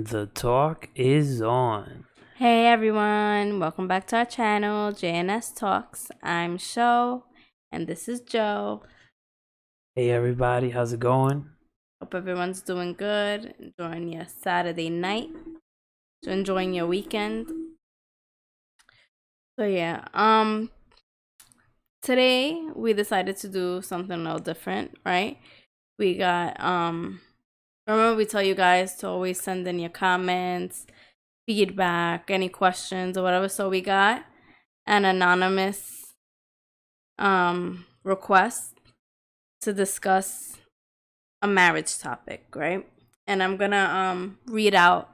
And the talk is on. Hey everyone, welcome back to our channel, JNS Talks. I'm Sho, and this is Joe. Hey everybody, how's it going? Hope everyone's doing good, enjoying your Saturday night, enjoying your weekend. So today we decided to do something a little different, right? We got remember we tell you guys to always send in your comments, feedback, any questions or whatever. So we got an anonymous request to discuss a marriage topic, right? And I'm gonna read out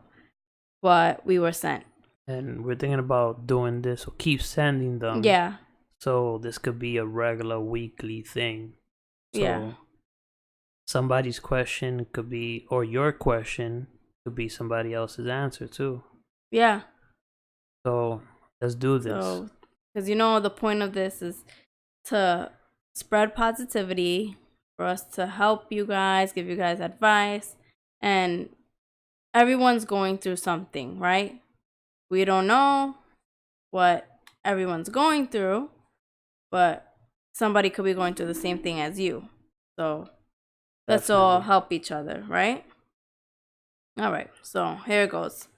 what we were sent. And we're thinking about doing this, so keep sending them. Yeah. So this could be a regular weekly thing. So Yeah. somebody's question could be, or your question could be somebody else's answer too. Yeah. So let's do this. So, because the point of this is to spread positivity, for us to help you guys, give you guys advice, and everyone's going through something, right? We don't know what everyone's going through, but somebody could be going through the same thing as you. So let's all help each other, right? All right, so here it goes.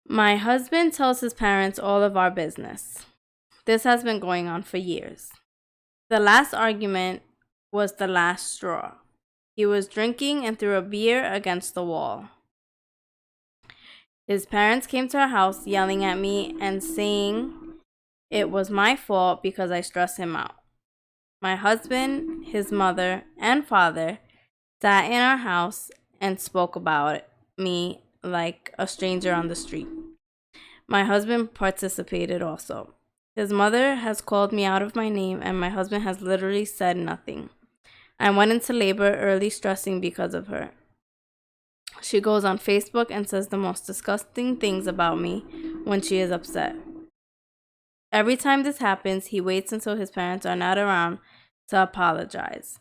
My husband tells his parents all of our business. This has been going on for years. The last argument was the last straw. He was drinking and threw a beer against the wall. His parents came to our house yelling at me and saying it was my fault because I stressed him out. My husband, his mother, and father sat in our house and spoke about me like a stranger on the street. My husband participated also. His mother has called me out of my name, and my husband has literally said nothing. I went into labor early, stressing because of her. She goes on Facebook and says the most disgusting things about me when she is upset. Every time this happens, he waits until his parents are not around to apologize.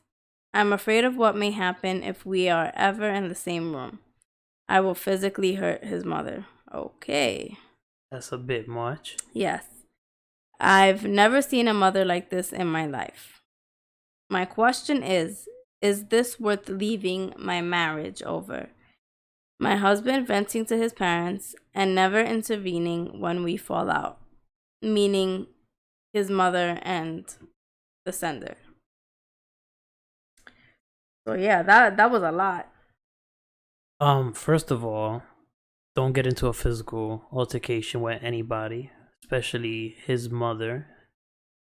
I'm afraid of what may happen if we are ever in the same room. I will physically hurt his mother. Okay. That's a bit much. Yes. I've never seen a mother like this in my life. My question is this worth leaving my marriage over? My husband venting to his parents and never intervening when we fall out, meaning his mother and the sender. So yeah, that was a lot. First of all, don't get into a physical altercation with anybody, especially his mother.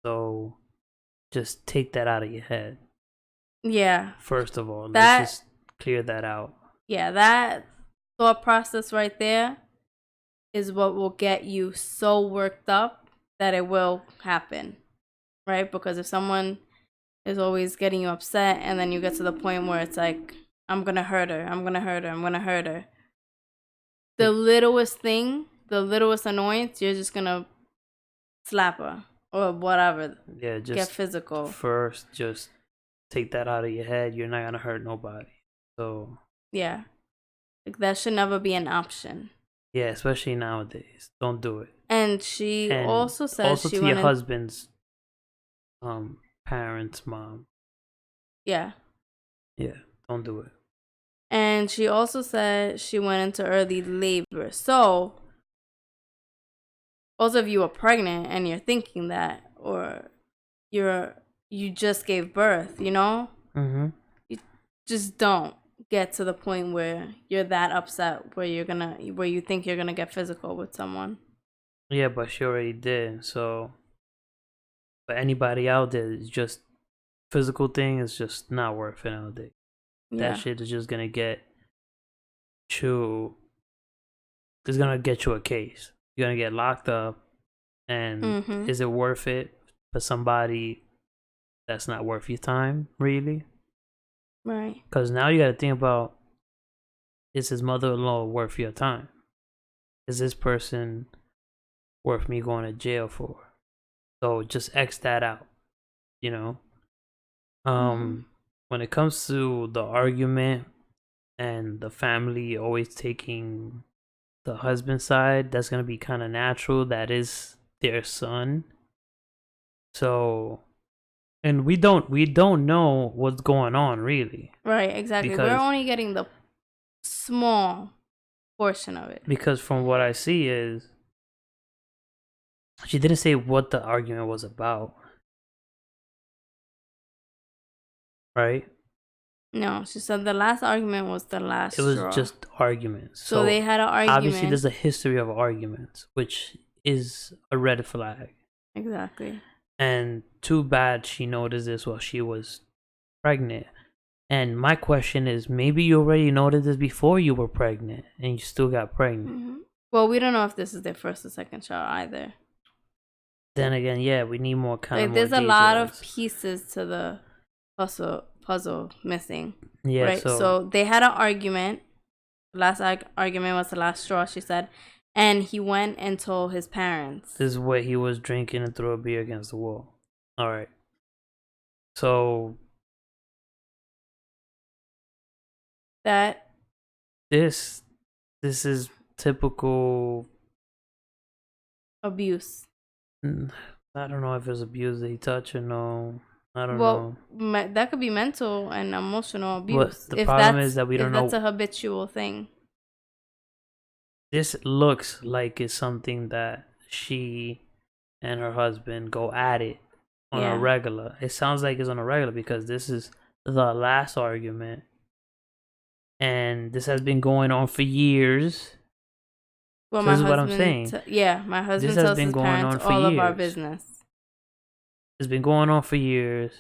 So just take that out of your head. Yeah. First of all, let's just clear that out. Yeah, that thought process right there is what will get you so worked up that it will happen, right? Because if someone is always getting you upset and then you get to the point where it's like, I'm going to hurt her, I'm going to hurt her, I'm going to hurt her. The littlest thing, the littlest annoyance, you're just going to slap her or whatever. Yeah, just get physical. First, just take that out of your head. You're not going to hurt nobody. So yeah. Like, that should never be an option. Yeah, especially nowadays. Don't do it. And she also said also to your husband's parents' mom. Yeah. Yeah, don't do it. And she also said she went into early labor. So, also if you are pregnant and you're thinking that, or you just gave birth, Mm-hmm. You just don't get to the point where you're that upset where you think you're gonna get physical with someone. Yeah, but she already did. So, but anybody out there, it's just physical thing is just not worth it nowadays. Yeah. That shit is just gonna get you. It's gonna get you a case. You're gonna get locked up, and is it worth it for somebody that's not worth your time, really? Right. Because now you gotta think about: is his mother-in-law worth your time? Is this person worth me going to jail for? So just X that out, When it comes to the argument, and the family always taking the husband's side, that's gonna be kind of natural. That is their son. So, and we don't know what's going on really. Right, exactly. Because we're only getting the small portion of it. Because from what I see is, she didn't say what the argument was about. Right? No, she said the last argument was the last It was straw. just arguments. So they had an argument. Obviously, there's a history of arguments, which is a red flag. Exactly. And too bad she noticed this while she was pregnant. And my question is, maybe you already noticed this before you were pregnant, and you still got pregnant. Mm-hmm. Well, we don't know if this is their first or second child either. Then again, yeah, we need more kind of. There's a lot of pieces to the puzzle missing. Yeah. Right. So they had an argument. The last argument was the last straw, she said, and he went and told his parents. This is what he was drinking and threw a beer against the wall. All right. So that this is typical abuse. I don't know if it's abuse that he touched or no. I don't know. Well, that could be mental and emotional abuse. But the problem is that we don't know. That's a habitual thing. This looks like it's something that she and her husband go at it on a regular. It sounds like it's on a regular because this is the last argument. And this has been going on for years. Well, so this is what I'm saying. My husband tells his parents all of our business. It's been going on for years.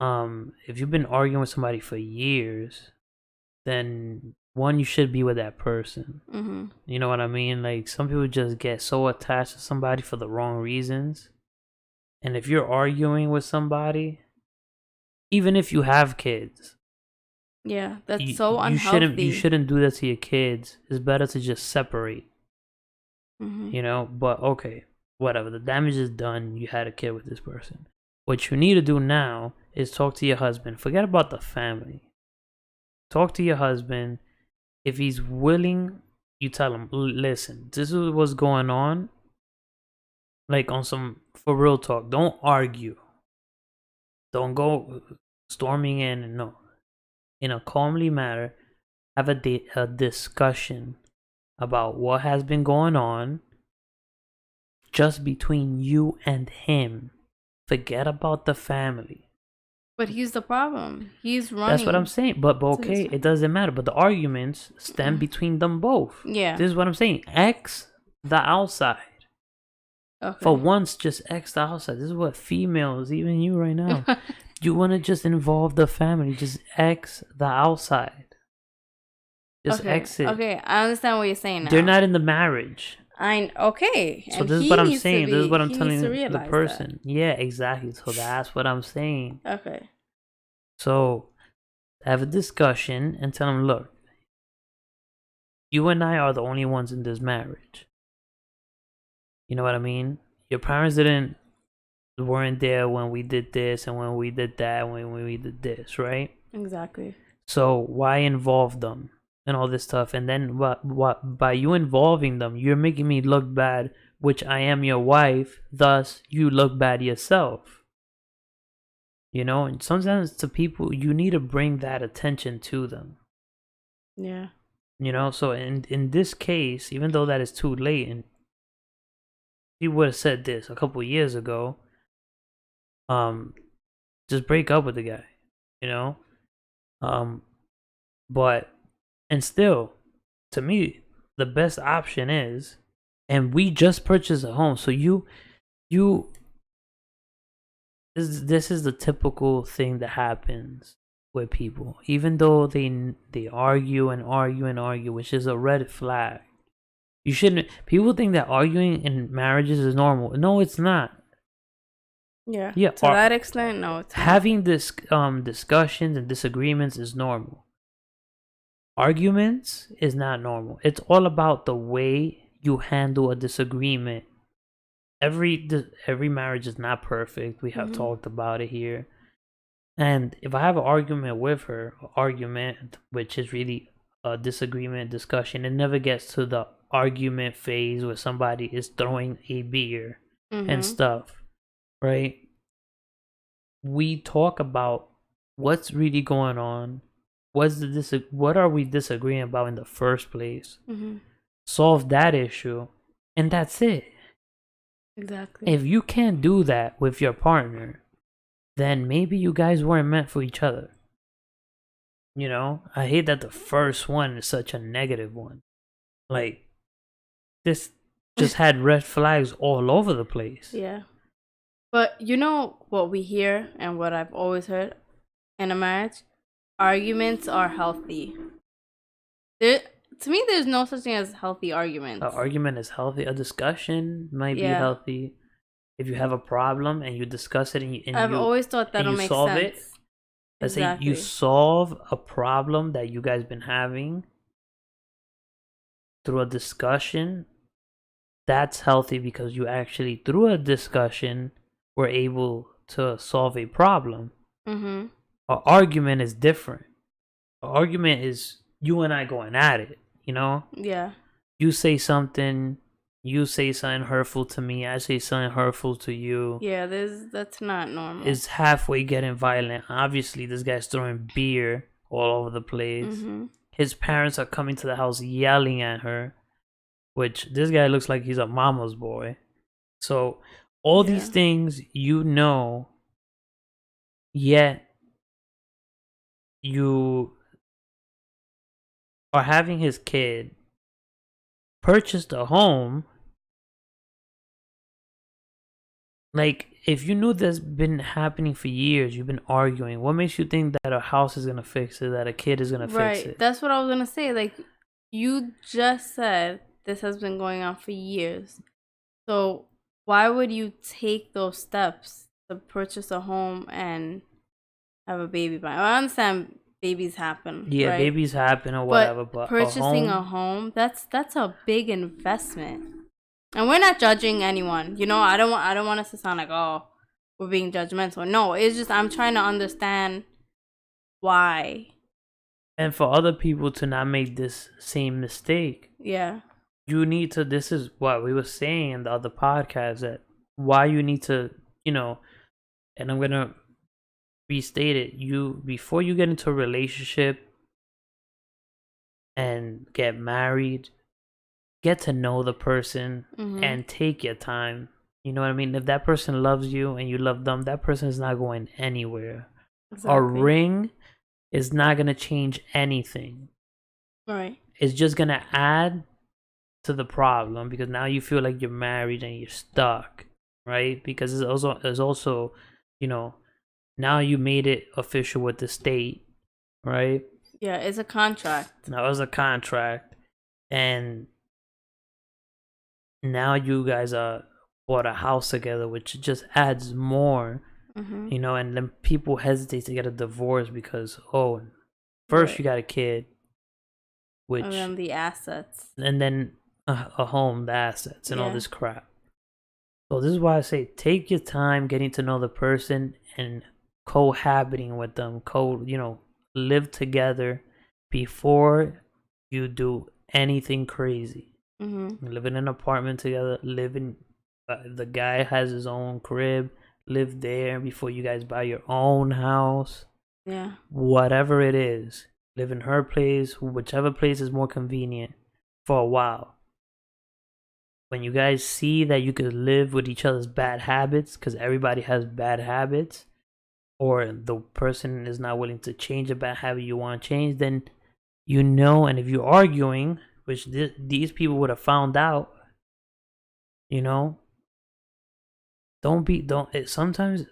If you've been arguing with somebody for years, then one, you should be with that person. Mm-hmm. You know what I mean? Like, some people just get so attached to somebody for the wrong reasons. And if you're arguing with somebody, even if you have kids, yeah, that's so unhealthy. You shouldn't do that to your kids. It's better to just separate. Mm-hmm. You know, but okay, whatever. The damage is done. You had a kid with this person. What you need to do now is talk to your husband. Forget about the family. Talk to your husband. If he's willing, you tell him, listen, this is what's going on. Like, on some, for real talk. Don't argue. Don't go storming in. And no. In a calmly manner, have a discussion about what has been going on just between you and him. Forget about the family. But he's the problem. He's running. That's what I'm saying. But okay, it doesn't matter. But the arguments stem between them both. Yeah. This is what I'm saying. X the outside. Okay. For once, just X the outside. This is what females, even you right now, you want to just involve the family. Just X the outside. Just exit. Okay, I understand what you're saying now. They're not in the marriage. Okay. So this is what I'm saying. This is what I'm telling the person. That. Yeah, exactly. So that's what I'm saying. Okay. So have a discussion and tell them, look, you and I are the only ones in this marriage. You know what I mean? Your parents weren't there when we did this and when we did that, when we did this, right? Exactly. So why involve them and all this stuff? And then what by you involving them, you're making me look bad, which I am your wife, thus you look bad yourself. You know, and sometimes to people, you need to bring that attention to them. Yeah. You know, so in this case, even though that is too late, and he would have said this a couple of years ago, just break up with the guy, you know? But, and still, to me, the best option is, and we just purchased a home, so this is the typical thing that happens with people. Even though they argue and argue and argue, which is a red flag. You shouldn't. People think that arguing in marriages is normal. No, it's not. Yeah. Yeah. To that extent, no. It's having this discussions and disagreements is normal. Arguments is not normal. It's all about the way you handle a disagreement. Every marriage is not perfect. We have talked about it here. And if I have an argument with her, argument, which is really a disagreement, discussion, it never gets to the argument phase where somebody is throwing a beer and stuff, right? We talk about what's really going on. What are we disagreeing about in the first place? Solve that issue, and that's it. Exactly. If you can't do that with your partner, then maybe you guys weren't meant for each other. You know, I hate that the first one is such a negative one. Like, this just had red flags all over the place. Yeah. But you know what we hear and what I've always heard in a marriage? Arguments are healthy. To me, there's no such thing as healthy arguments. An argument is healthy. A discussion might be healthy. If you have a problem and you discuss it I've always thought that'll make sense. Let's say you solve a problem that you guys been having through a discussion. That's healthy because you actually, through a discussion, were able to solve a problem. An argument is different. An argument is you and I going at it, you know? Yeah. You say something hurtful to me, I say something hurtful to you. Yeah, that's not normal. It's halfway getting violent. Obviously, this guy's throwing beer all over the place. His parents are coming to the house yelling at her, which this guy looks like he's a mama's boy. So all these things, you know, yet you are having his kid purchased a home. Like, if you knew that's been happening for years, you've been arguing, what makes you think that a house is gonna fix it, that a kid is gonna fix it? Right, that's what I was gonna say. Like, you just said this has been going on for years. So why would you take those steps to purchase a home and have a baby by? I understand babies happen. Yeah, right? Babies happen or whatever, but purchasing a home, that's a big investment. And we're not judging anyone. You know, I don't want us to sound like, oh, we're being judgmental. No, it's just I'm trying to understand why. And for other people to not make this same mistake. Yeah. You need to, this is what we were saying in the other podcast, that why you need to, you know, and I'm going to restate it, before you get into a relationship and get married, get to know the person and take your time. You know what I mean? If that person loves you and you love them, that person is not going anywhere. Exactly. A ring is not going to change anything. Right. It's just going to add to the problem, because now you feel like you're married and you're stuck, right? Because it's also, you know, now you made it official with the state, right? Yeah, it's a contract. Now it's a contract, and now you guys bought a house together, which just adds more, you know. And then people hesitate to get a divorce because, first you got a kid, which, and then the assets, and then a home, the assets, and all this crap. So this is why I say take your time getting to know the person and cohabiting with them, live together before you do anything crazy. Live in an apartment together, the guy has his own crib, live there before you guys buy your own house. Yeah. Whatever it is, live in her place, whichever place is more convenient for a while. When you guys see that you could live with each other's bad habits, because everybody has bad habits, or the person is not willing to change a bad habit you want to change, then you know. And if you're arguing, which these people would have found out, you know, sometimes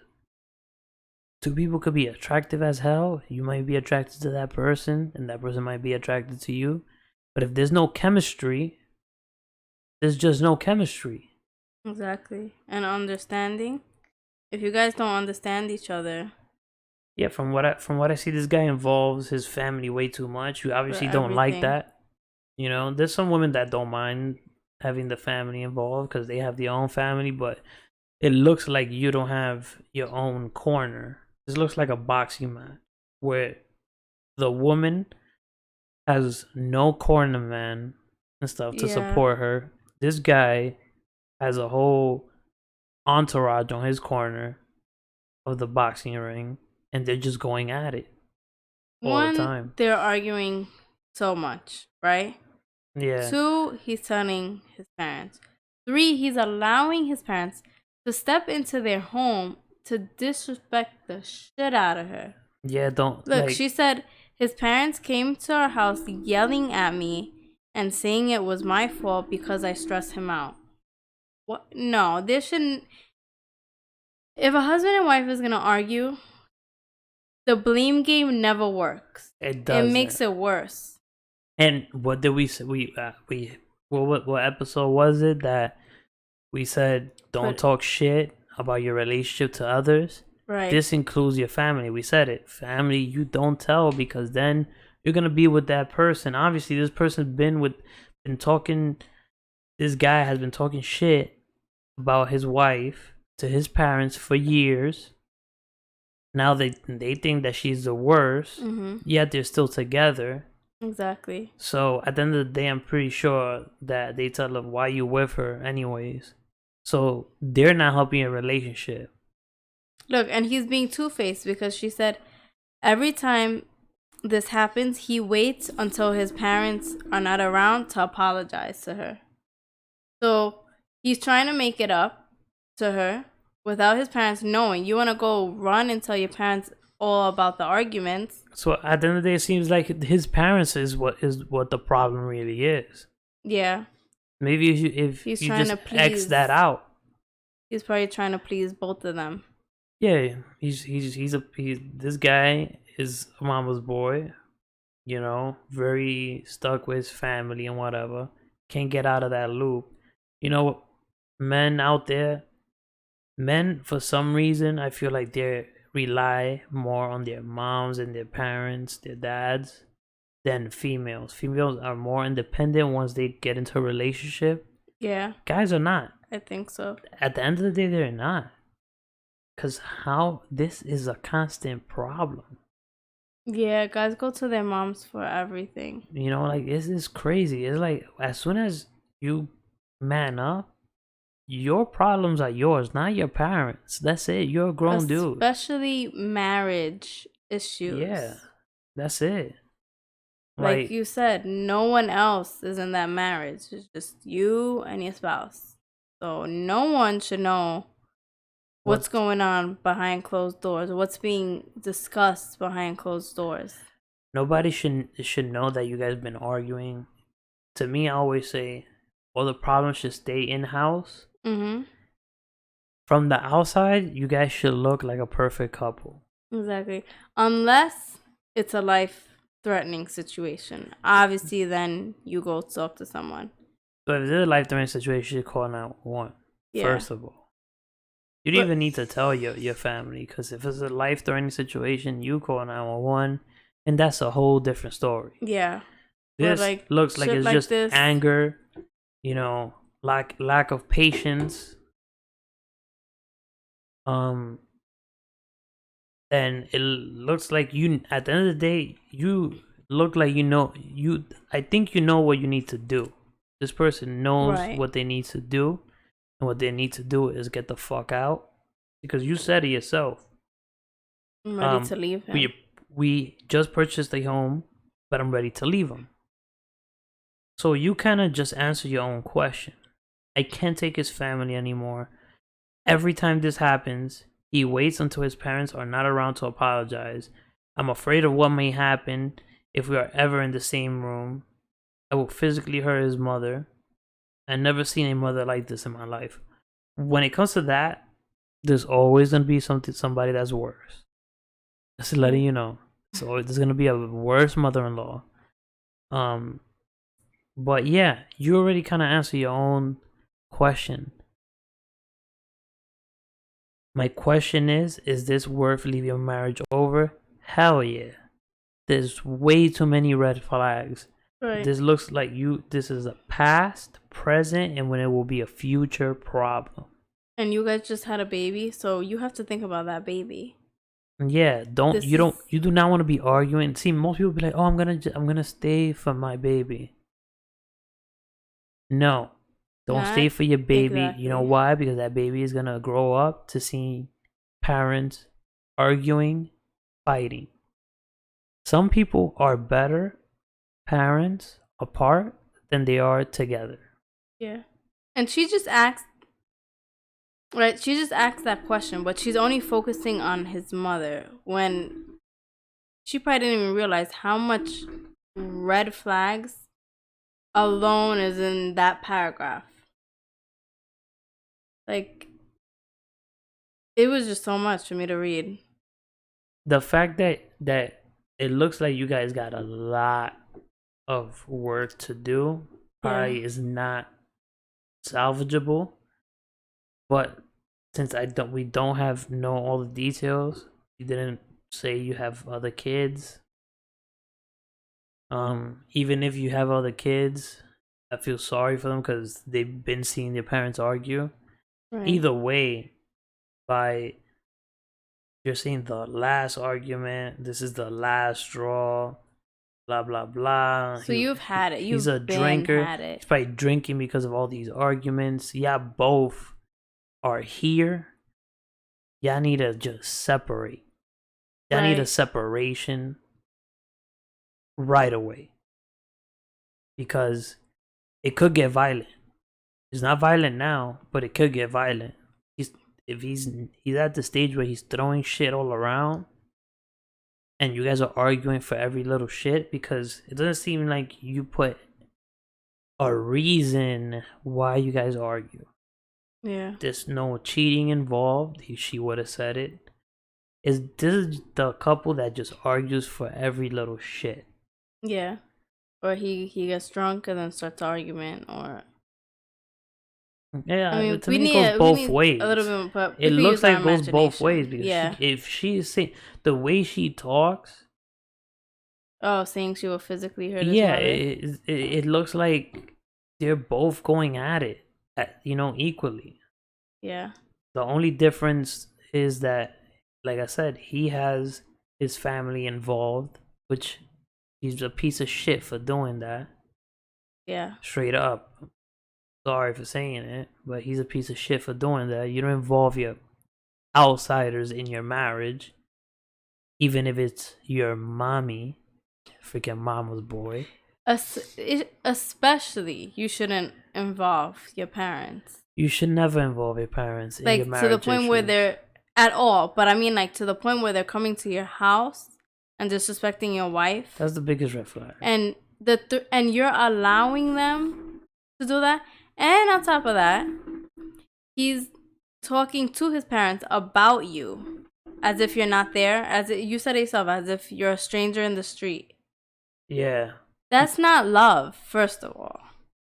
two people could be attractive as hell. You might be attracted to that person, and that person might be attracted to you. But if there's no chemistry, there's just no chemistry. Exactly. And understanding. If you guys don't understand each other. Yeah, from what I see, this guy involves his family way too much. You obviously don't like that. You know, there's some women that don't mind having the family involved because they have their own family, but it looks like you don't have your own corner. This looks like a boxing match where the woman has no corner man and stuff to Yeah. support her. This guy has a whole entourage on his corner of the boxing ring, and they're just going at it all the One, time. they're arguing so much, right? Yeah. 2, he's telling his parents. 3, he's allowing his parents to step into their home to disrespect the shit out of her. Yeah, don't Look, like she said his parents came to our house yelling at me and saying it was my fault because I stressed him out. What? No, there shouldn't. If a husband and wife is gonna argue, the blame game never works. it It doesn't. makes it worse. And what did we say? We what episode was it that we said don't talk shit about your relationship to others? Right. This includes your family. We said it. Family, you don't tell, because then you're gonna be with that person. Obviously, this person's been talking. This guy has been talking shit about his wife to his parents for years. Now they think that she's the worst. Yet they're still together. Exactly. So at the end of the day, I'm pretty sure that they tell them, why you with her anyways. So they're not helping your relationship. Look, and he's being two-faced because she said every time this happens, he waits until his parents are not around to apologize to her. So he's trying to make it up to her without his parents knowing. You want to go run and tell your parents all about the arguments. So at the end of the day, it seems like his parents is what the problem really is. Yeah. Maybe if he's you trying just to X that out. He's probably trying to please both of them. Yeah, this guy is a mama's boy, you know, very stuck with his family and whatever. Can't get out of that loop. You know, men out there, for some reason, I feel like they rely more on their moms and their parents, their dads, than females. Females are more independent once they get into a relationship. Yeah. Guys are not. I think so. At the end of the day, they're not. Because this is a constant problem. Yeah, guys go to their moms for everything. You know, like, this is crazy. It's like, as soon as you man up, your problems are yours, not your parents. That's it. You're a grown dude. Especially marriage issues. Yeah, that's it. Like you said, no one else is in that marriage. It's just you and your spouse. So no one should know what's going on behind closed doors, what's being discussed behind closed doors. Nobody should know that you guys have been arguing. To me, I always say, all the problems should stay in-house. From the outside, you guys should look like a perfect couple. Exactly. Unless it's a life-threatening situation. Obviously, then you go talk to someone. So if it's a life-threatening situation, you should call 911, first of all. You don't even need to tell your family, because if it's a life-threatening situation, you call 911, and that's a whole different story. Yeah. This looks like it's just anger, you know, lack of patience. And it looks like you, at the end of the day, you look like I think you know what you need to do. This person knows what they need to do, and what they need to do is get the fuck out, because you said it yourself. I'm ready to leave him. We just purchased a home, but I'm ready to leave him. So you kind of just answer your own question. I can't take his family anymore. Every time this happens, he waits until his parents are not around to apologize. I'm afraid of what may happen if we are ever in the same room. I will physically hurt his mother. I've never seen a mother like this in my life. When it comes to that, there's always going to be somebody that's worse. Just letting you know. So there's going to be a worse mother-in-law. But yeah, you already kind of answered your own question. My question is this worth leaving your marriage over? Hell yeah. There's way too many red flags. Right. This looks like this is a past, present, and when it will be a future problem. And you guys just had a baby, so you have to think about that baby. Yeah, This is you do not want to be arguing. See, most people be like, "Oh, I'm gonna stay for my baby." No, don't stay not for your baby. You know exactly. why? Because that baby is gonna grow up to see parents arguing, fighting. Some people are better parents apart than they are together. Yeah. And she just asked, right? She just asked that question, but she's only focusing on his mother when she probably didn't even realize how much red flags alone is in that paragraph. Like, it was just so much for me to read. The fact that it looks like you guys got a lot of work to do Yeah. probably is not salvageable. But since we don't have know all the details, you didn't say you have other kids. Even if you have other kids, I feel sorry for them because they've been seeing their parents argue. Right. Either way, by you're seeing the last argument, this is the last straw, blah blah blah. So you've had it. He's a You've been drinker. had it. He's probably drinking because of all these arguments. Yeah, both are here. Y'all need to just separate. Y'all need a Right. separation right away. Because it could get violent. It's not violent now, but it could get violent. He's at the stage where he's throwing shit all around and you guys are arguing for every little shit because it doesn't seem like you put a reason why you guys argue. Yeah. There's no cheating involved. She would have said it. This is the couple that just argues for every little shit. Yeah. Or he gets drunk and then starts argument, or Yeah, I mean, to me it goes both ways. a little bit, but It looks like it goes both ways imagination. because Yeah. if she is saying the way she talks, Oh, saying she will physically hurt his yeah, mother. it looks like they're both going at it, equally. Yeah. The only difference is that, like I said, he has his family involved, which he's a piece of shit for doing that. Yeah. Straight up. Sorry for saying it, but he's a piece of shit for doing that. You don't involve your outsiders in your marriage, even if it's your mommy, freaking mama's boy. Especially, you shouldn't involve your parents. You should never involve your parents in your Like, marriage to the point issues. where they're at all. But I mean, like, to the point where they're coming to your house and disrespecting your wife. That's the biggest red flag. And and you're allowing them to do that. And on top of that, he's talking to his parents about you as if you're not there, as if, you said it yourself, as if you're a stranger in the street. Yeah. That's not love, first of all.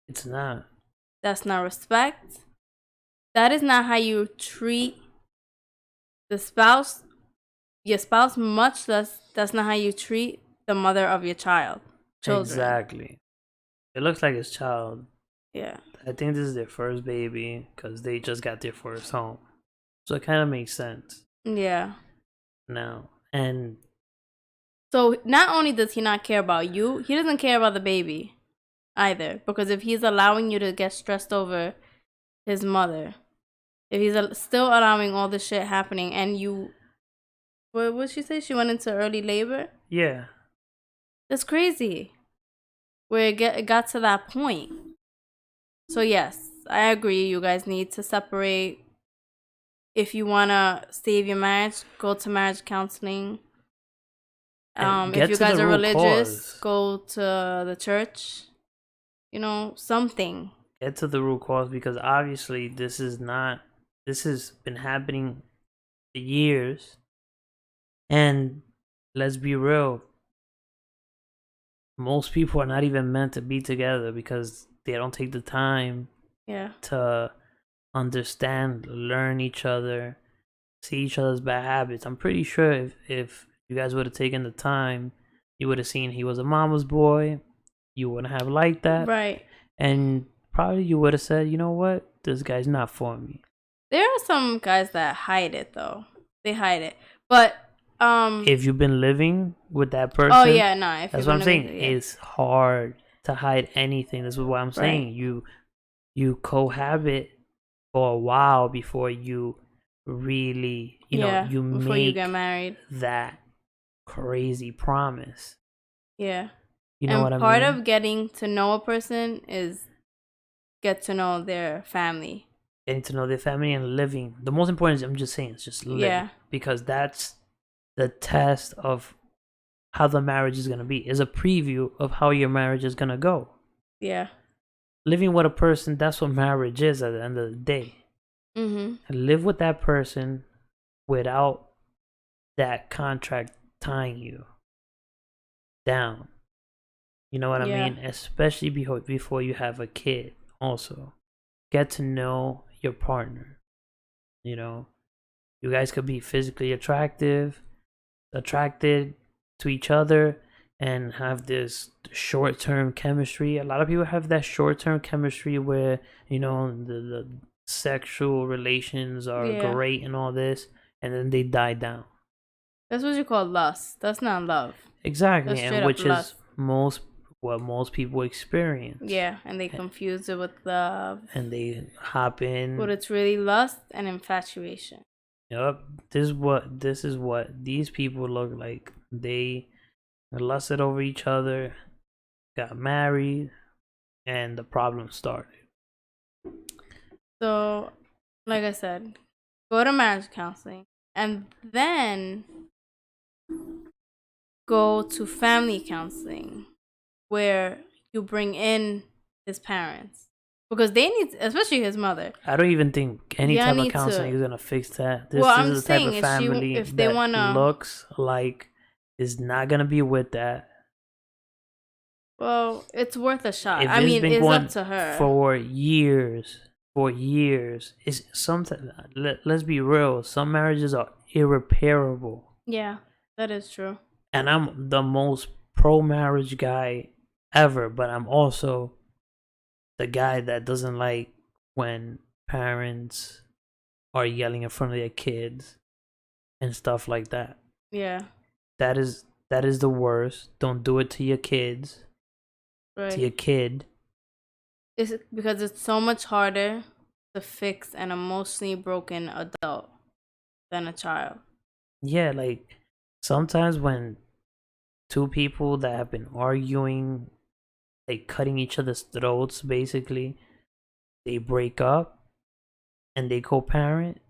It's not. That's not respect. That is not how you treat the spouse, your spouse, much less that's not how you treat the mother of your children. Exactly. It looks like his child. Yeah. I think this is their first baby because they just got their first home. So it kind of makes sense. Yeah. Now. And so not only does he not care about you, he doesn't care about the baby either. Because if he's allowing you to get stressed over his mother, if he's still allowing all this shit happening and you, what did she say? She went into early labor? yeah. That's crazy. Where it got to that point. So yes, I agree. You guys need to separate. If you want to save your marriage, go to marriage counseling. If you guys are religious, go to the church. You know, something. Get to the root cause because obviously this has been happening for years. And let's be real. Most people are not even meant to be together because they don't take the time to understand, learn each other, see each other's bad habits. I'm pretty sure if you guys would have taken the time, you would have seen he was a mama's boy. You wouldn't have liked that. Right. And probably you would have said, you know what? This guy's not for me. There are some guys that hide it, though. They hide it. But if you've been living with that person. Oh yeah, no. If that's you've what been I'm saying. living, yeah. It's hard to hide anything. This is what I'm saying. You cohabit for a while before you really, you before you make get married. that crazy promise. Yeah. You know what I mean? Part of getting to know a person is get to know their family. Getting to know their family and living. The most important is, I'm just saying, it's just living. Yeah. Because that's the test of how the marriage is going to be. Is a preview of how your marriage is going to go. Yeah. Living with a person, that's what marriage is at the end of the day. Mm-hmm. Live with that person without that contract tying you down. You know what I mean? Especially before you have a kid. Also, get to know your partner. You know, you guys could be physically attracted to each other, and have this short-term chemistry. A lot of people have that short-term chemistry where, the sexual relations are great and all this, and then they die down. That's what you call lust. That's not love. Exactly, and which is what most people experience. Yeah, and they confuse it with love. And they hop in. But it's really lust and infatuation. Yep. This is what these people look like. They lusted over each other, got married, and the problem started. So, like I said, go to marriage counseling and then go to family counseling where you bring in his parents. Because they need, especially his mother. I don't even think any type of counseling is gonna fix that. This is the type of family that looks like is not gonna be with that. Well, it's worth a shot. It's up to her. For years. It's something. Let's be real. Some marriages are irreparable. Yeah, that is true. And I'm the most pro-marriage guy ever, but I'm also the guy that doesn't like when parents are yelling in front of their kids and stuff like that. Yeah. That is the worst. Don't do it to your kids. Right. To your kid. It's because it's so much harder to fix an emotionally broken adult than a child. Yeah, like sometimes when two people that have been arguing, like cutting each other's throats, basically, they break up and they co-parent,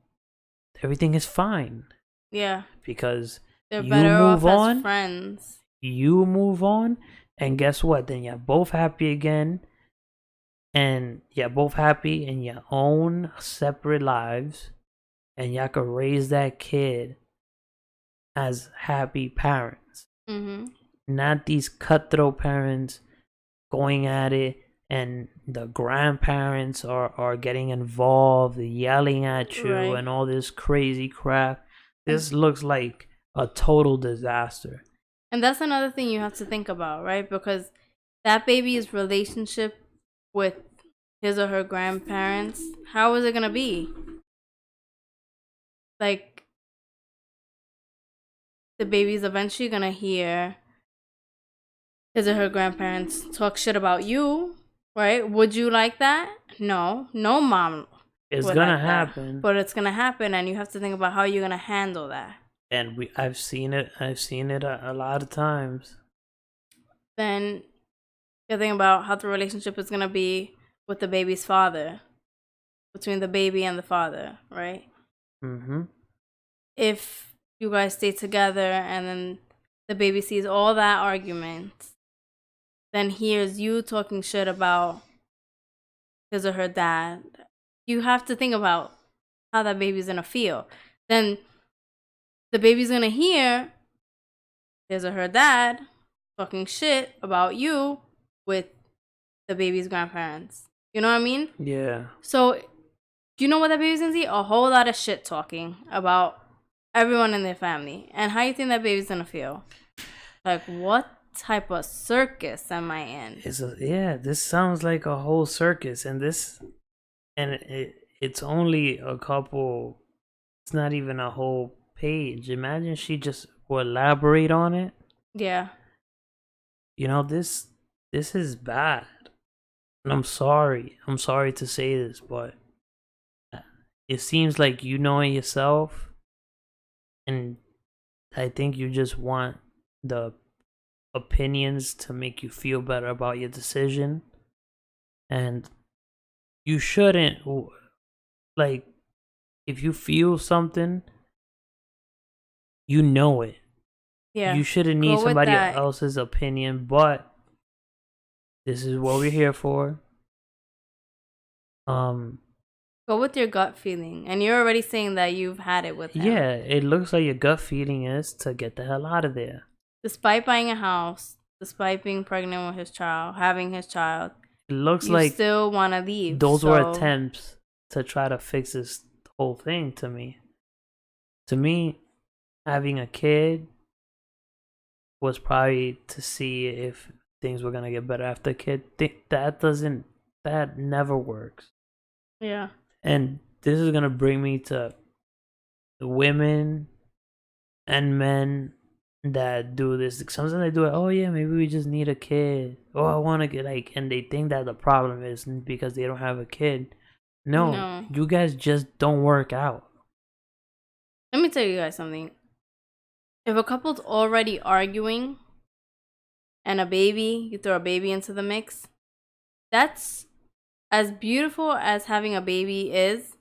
everything is fine. Yeah. Because they're better off as friends. You move on, and guess what? Then you're both happy again. And you're both happy in your own separate lives. And y'all can raise that kid as happy parents. Mm-hmm. Not these cutthroat parents going at it, and the grandparents are getting involved, yelling at you, right, and all this crazy crap. This looks like a total disaster. And that's another thing you have to think about, right? Because that baby's relationship with his or her grandparents, how is it going to be? Like, the baby's eventually going to hear his or her grandparents talk shit about you, right? Would you like that? No mom. It's gonna happen. But it's gonna happen, and you have to think about how you're gonna handle that. And I've seen it a lot of times. Then you think about how the relationship is gonna be with the baby's father, between the baby and the father, right? Mm-hmm. If you guys stay together and then the baby sees all that argument, then hears you talking shit about his or her dad, you have to think about how that baby's gonna feel. Then the baby's gonna hear his or her dad talking shit about you with the baby's grandparents. You know what I mean? Yeah. So, you know what that baby's gonna see? A whole lot of shit talking about everyone in their family. And how you think that baby's gonna feel? Like, what type of circus am I in? This sounds like a whole circus, and it's only a couple. It's not even a whole page. Imagine she just or elaborate on it. Yeah. You know, this is bad. And I'm sorry. I'm sorry to say this, but it seems like you know it yourself, and I think you just want the opinions to make you feel better about your decision. And you shouldn't, like, if you feel something, you know it. Yeah. You shouldn't need Go with somebody that. else's opinion, but this is what we're here for. Go with your gut feeling. And you're already saying that you've had it with him. Yeah, it looks like your gut feeling is to get the hell out of there. Despite buying a house, despite being pregnant with his child, having his child, It looks you like still want to leave. those were attempts to try to fix this whole thing to me. To me, having a kid was probably to see if things were gonna get better after a kid. That never works. Yeah. And this is gonna bring me to the women and men that do this. Sometimes they do it. Oh yeah, maybe we just need a kid. Oh, I want to get and they think that the problem is because they don't have a kid. No, you guys just don't work out. Let me tell you guys something. If a couple's already arguing and you throw a baby into the mix, that's as beautiful as having a baby is.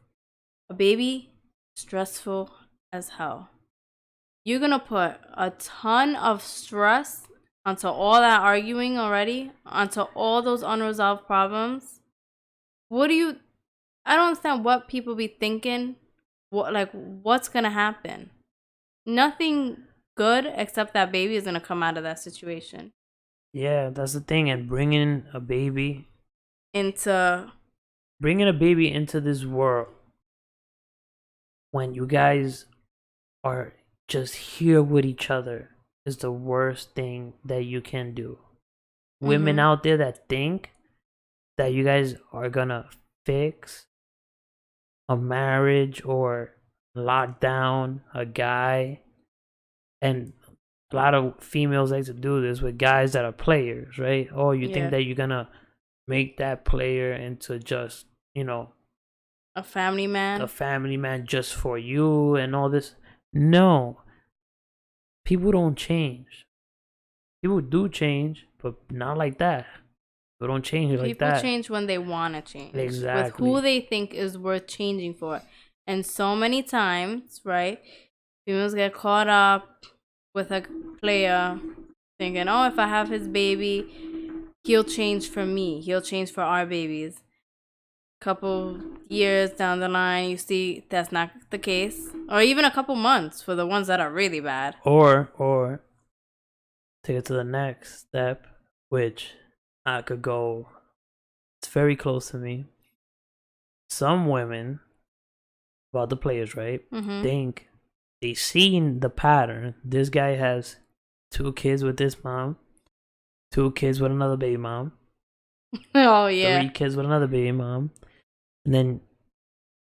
A baby, stressful as hell. You're gonna put a ton of stress onto all that arguing already, onto all those unresolved problems. I don't understand what people be thinking. What's gonna happen? Nothing good except that baby is gonna come out of that situation. Yeah, that's the thing. And bringing a baby into this world when you guys are just here with each other is the worst thing that you can do. Women out there that think that you guys are gonna fix a marriage or lock down a guy, and a lot of females like to do this with guys that are players, right? Oh, you think that you're gonna make that player into just, a family man just for you and all this. No, people don't change. People do change, but not like that. People don't change like that. People change when they want to change. Exactly. With who they think is worth changing for. And so many times, right, females get caught up with a player thinking, oh, if I have his baby, he'll change for me. He'll change for our babies. Couple years down the line, you see that's not the case. Or even a couple months for the ones that are really bad. Or take it to the next step, which I could go, it's very close to me. Some women, about the players, right, think they seen the pattern. This guy has 2 kids with this mom, 2 kids with another baby mom. Oh, yeah. 3 kids with another baby mom. And then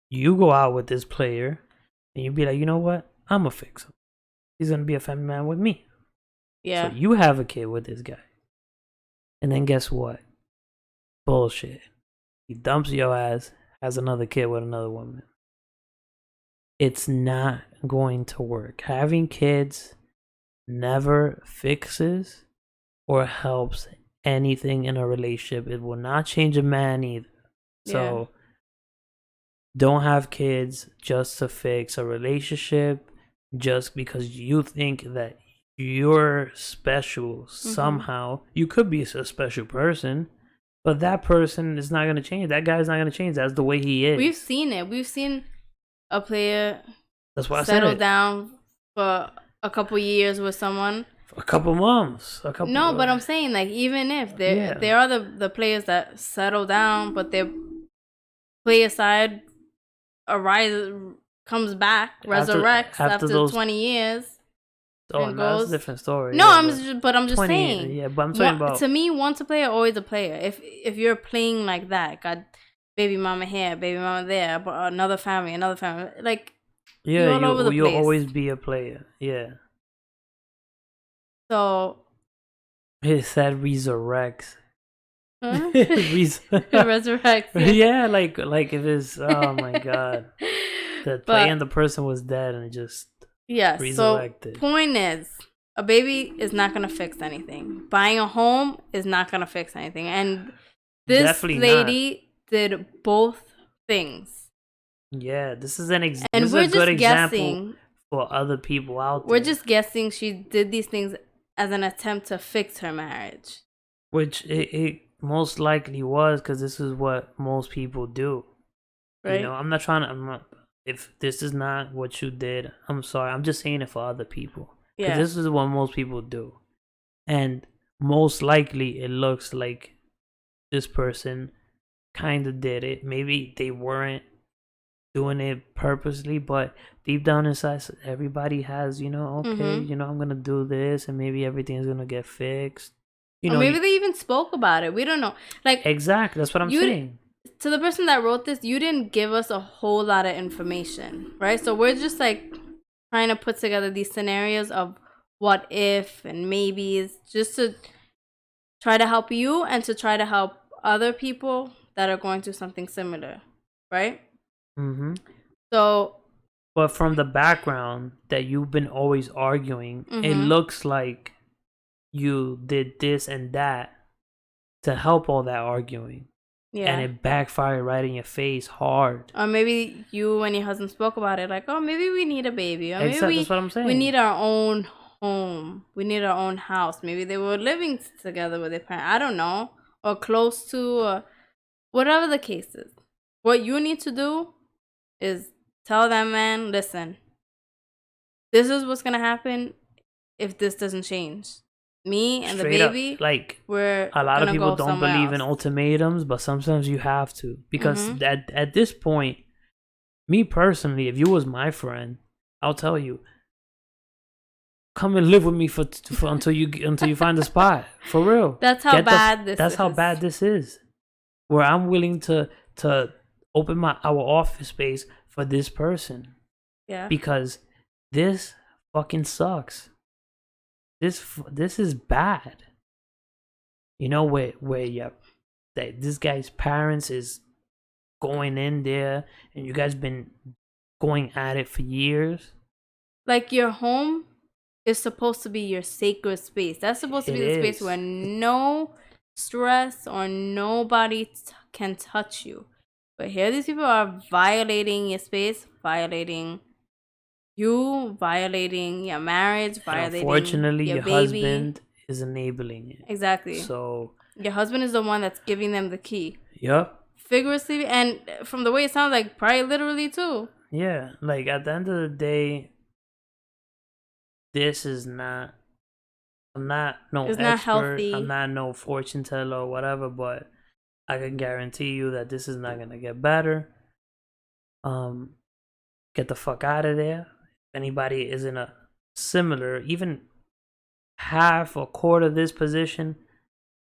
you go out with this player and you be like, you know what? I'm going to fix him. He's going to be a family man with me. Yeah. So you have a kid with this guy. And then guess what? Bullshit. He dumps your ass, has another kid with another woman. It's not going to work. Having kids never fixes or helps anything in a relationship. It will not change a man either. So don't have kids just to fix a relationship, just because you think that you're special somehow. You could be a special person, but that person is not going to change. That guy's not going to change. That's the way he is. We've seen it. We've seen a player settle down for a couple years with someone. For a couple months. But I'm saying, like, even if there are the players that settle down, but their player side comes back, resurrects after those 20 years. Oh, and that's a different story. No, I'm just saying. Yeah, but I'm talking about. To me, once a player, always a player. If you're playing like that, got baby mama here, baby mama there, but another family, like, yeah, you'll always be a player. Yeah, So It said resurrects. resurrects. Yeah, like if it's, oh my god, the But the person was dead and it just yeah, so resurrected. point is, a baby is not gonna fix anything. Buying a home is not gonna fix anything. And this Definitely lady did both things. Yeah, this is this And is we're a good just example guessing. for other people out We're there. just guessing she did these things as an attempt to fix her marriage. Which it most likely was, because this is what most people do. Right? You know, I'm not trying to. I'm not. If this is not what you did, I'm sorry. I'm just saying it for other people, because Yeah. this is what most people do, and most likely it looks like this person kind of did it. Maybe they weren't doing it purposely, but deep down inside, everybody has, okay, I'm gonna do this, and maybe everything's gonna get fixed. Or maybe they even spoke about it. We don't know. Like, exactly, that's what I'm saying. To the person that wrote this, you didn't give us a whole lot of information, right? So we're just like trying to put together these scenarios of what if and maybes, just to try to help you and to try to help other people that are going through something similar, right? Mm-hmm. So, but from the background that you've been always arguing, it looks like you did this and that to help all that arguing. Yeah. And it backfired right in your face hard. Or maybe you and your husband spoke about it, like, oh, maybe we need a baby. Or maybe that's what I'm saying. We need our own home. We need our own house. Maybe they were living together with their parents. I don't know. Or close to, or whatever the case is. What you need to do is tell that man, listen, this is what's going to happen if this doesn't change. Me and straight the baby, up, like, we're a lot of people don't believe else in ultimatums, but sometimes you have to, because at this point, me personally, if you was my friend, I'll tell you, come and live with me for until you find a spot, for real. That's how bad this is. That's how bad this is, where I'm willing to open our office space for this person. Yeah, because this fucking sucks. This is bad. You know, where that this guy's parents is going in there, and you guys been going at it for years. Like, your home is supposed to be your sacred space. That's supposed to be the space where no stress or nobody can touch you. But here these people are violating your space, violating you, violating your marriage, violating unfortunately, your baby. Husband is enabling it. Exactly. So your husband is the one that's giving them the key. Yep. Figuratively, and from the way it sounds, like, probably literally too. Yeah, like, at the end of the day, this is not. I'm not no it's expert. Not healthy. I'm not no fortune teller or whatever, but I can guarantee you that this is not gonna get better. Get the fuck out of there. If anybody is in a similar, even half or quarter of this position,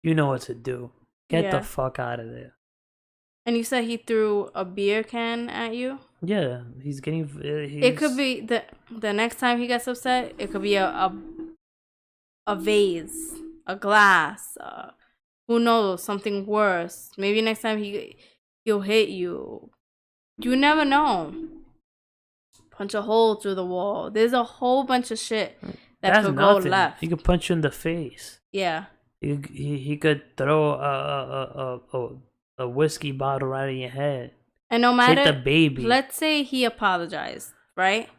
you know what to do. Get the fuck out of there. And you said he threw a beer can at you? Yeah, he's getting. It could be the next time he gets upset. It could be a vase, a glass. Who knows? Something worse. Maybe next time he'll hit you. You never know. Punch a hole through the wall. There's a whole bunch of shit that could go left. He could punch you in the face. Yeah. He could throw a whiskey bottle right in your head. And no matter, hit the baby. Let's say he apologized, right?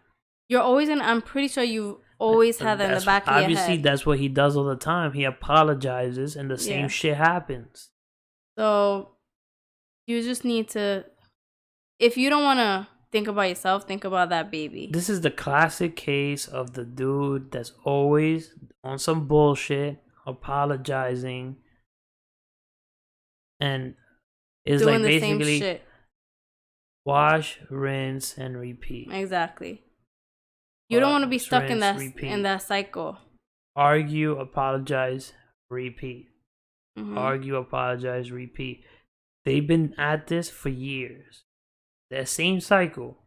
You're always I'm pretty sure you always had that in the back of your head. Obviously, that's what he does all the time. He apologizes, and the same shit happens. So you just need to, if you don't want to think about yourself, think about that baby. This is the classic case of the dude that's always on some bullshit, apologizing, and is doing like the basically same shit. Wash, rinse, and repeat. Exactly. You don't want to be stuck in that cycle. Argue, apologize, repeat. Argue, apologize, repeat. They've been at this for years. That same cycle.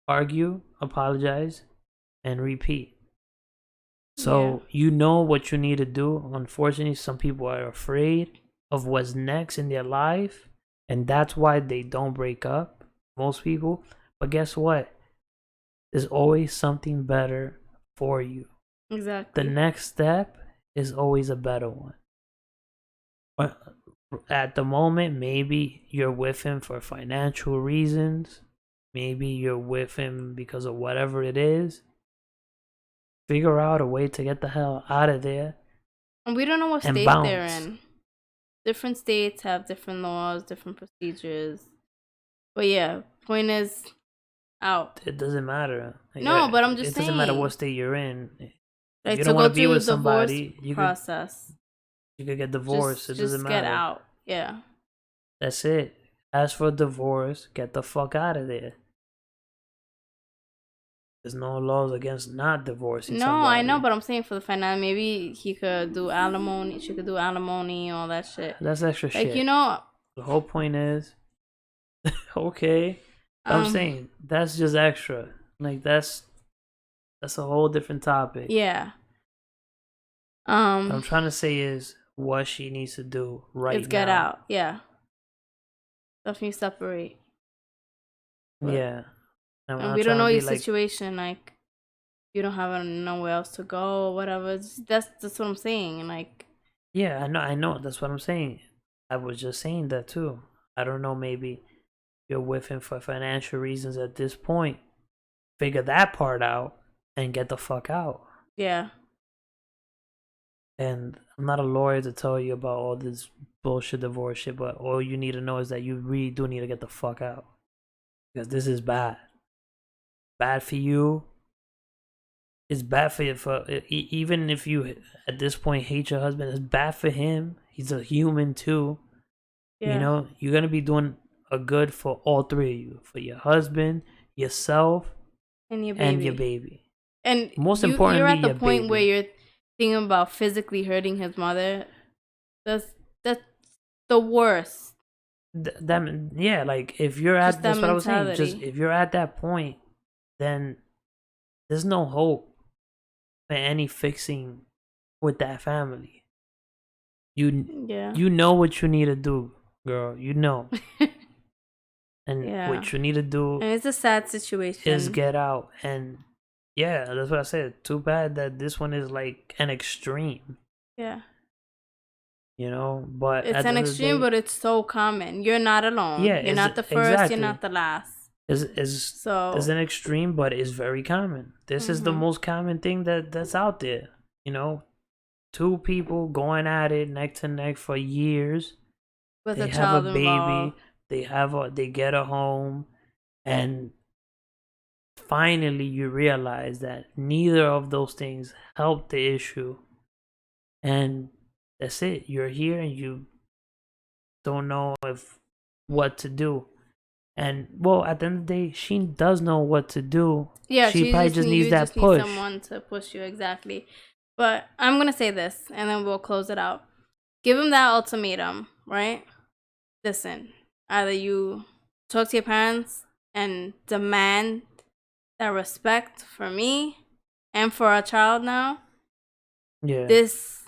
Argue, apologize, and repeat. So you know what you need to do. Unfortunately, some people are afraid of what's next in their life, and that's why they don't break up. Most people. But guess what? There's always something better for you. Exactly. The next step is always a better one. But at the moment, maybe you're with him for financial reasons. Maybe you're with him because of whatever it is. Figure out a way to get the hell out of there. And we don't know what state they're in. Different states have different laws, different procedures. But yeah, point is out. It doesn't matter. No, but I'm just saying. It doesn't matter what state you're in. Like, if you don't want to be with somebody, you process. You could get divorced. It doesn't matter. Just get out. Yeah. That's it. Ask for a divorce. Get the fuck out of there. There's no laws against not divorcing somebody. I know, but I'm saying for the finale, maybe he could do alimony. She could do alimony, all that shit. That's extra shit. Like, you know. The whole point is, okay. I'm saying that's just extra. Like that's a whole different topic. Yeah. What I'm trying to say is what she needs to do right now. Is get out. Yeah. Definitely separate. But, yeah. And we don't know your situation. Like, you don't have nowhere else to go or whatever. That's what I'm saying. Like. Yeah, I know. That's what I'm saying. I was just saying that too. I don't know. Maybe you're with him for financial reasons at this point. Figure that part out and get the fuck out. Yeah. And I'm not a lawyer to tell you about all this bullshit divorce shit, but all you need to know is that you really do need to get the fuck out. Because this is bad. Bad for you. It's bad for you. Even if you, at this point, hate your husband, it's bad for him. He's a human too. Yeah. You know, you're going to be doing a good for all three of you. For your husband, yourself, and your baby. And most importantly, you're at the point where you're thinking about physically hurting his mother. That's the worst. Yeah, like if you're at that's what I was saying. Just if you're at that point, then there's no hope for any fixing with that family. You know what you need to do, girl. You know. And what you need to do, and it's a sad situation, is get out. And yeah, that's what I said. Too bad that this one is like an extreme. Yeah. You know, but it's an extreme, but it's so common. You're not alone. Yeah, you're not the first. Exactly. You're not the last. It's an extreme, but it's very common. This is the most common thing that's out there. You know, two people going at it neck to neck for years. With a child involved. Baby. They get a home, and finally you realize that neither of those things help the issue, and that's it. You're here and you don't know what to do. And well, at the end of the day, she does know what to do. Yeah, she probably just needs that push. Need someone to push you, exactly. But I'm gonna say this, and then we'll close it out. Give him that ultimatum, right? Listen, either you talk to your parents and demand that respect for me and for our child now. Yeah. This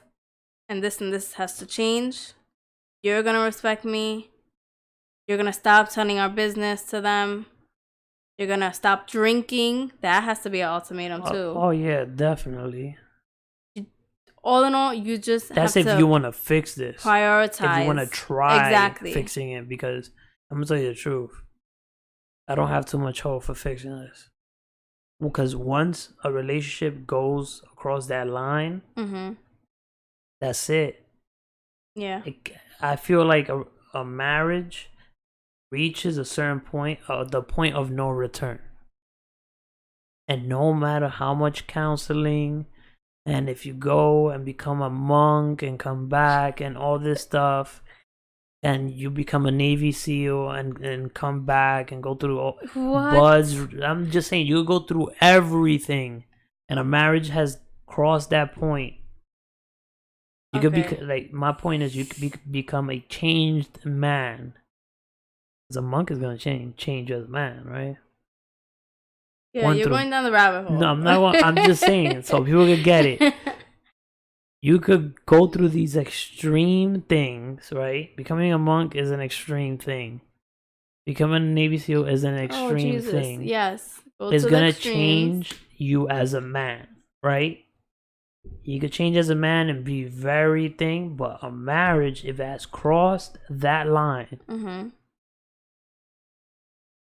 and this has to change. You're gonna respect me. You're gonna stop telling our business to them. You're gonna stop drinking. That has to be an ultimatum too. Oh yeah, definitely. All in all, you just that's have if you want to fix this. Prioritize. If you want to try fixing it, because I'm gonna tell you the truth, I don't have too much hope for fixing this. Because once a relationship goes across that line, that's it. Yeah. I feel like a marriage reaches a certain point, the point of no return. And no matter how much counseling, and if you go and become a monk and come back and all this stuff, and you become a Navy SEAL and come back and go through all buds, I'm just saying, you go through everything, and a marriage has crossed that point. You could be like, my point is, you could become a changed man. Because a monk is gonna change as a man, right? Yeah, you're going down the rabbit hole. No, I'm not. I'm just saying so people could get it. You could go through these extreme things, right? Becoming a monk is an extreme thing. Becoming a Navy SEAL is an extreme thing. Yes. It's gonna change you as a man, right? You could change as a man and be very thing, but a marriage, if it has crossed that line,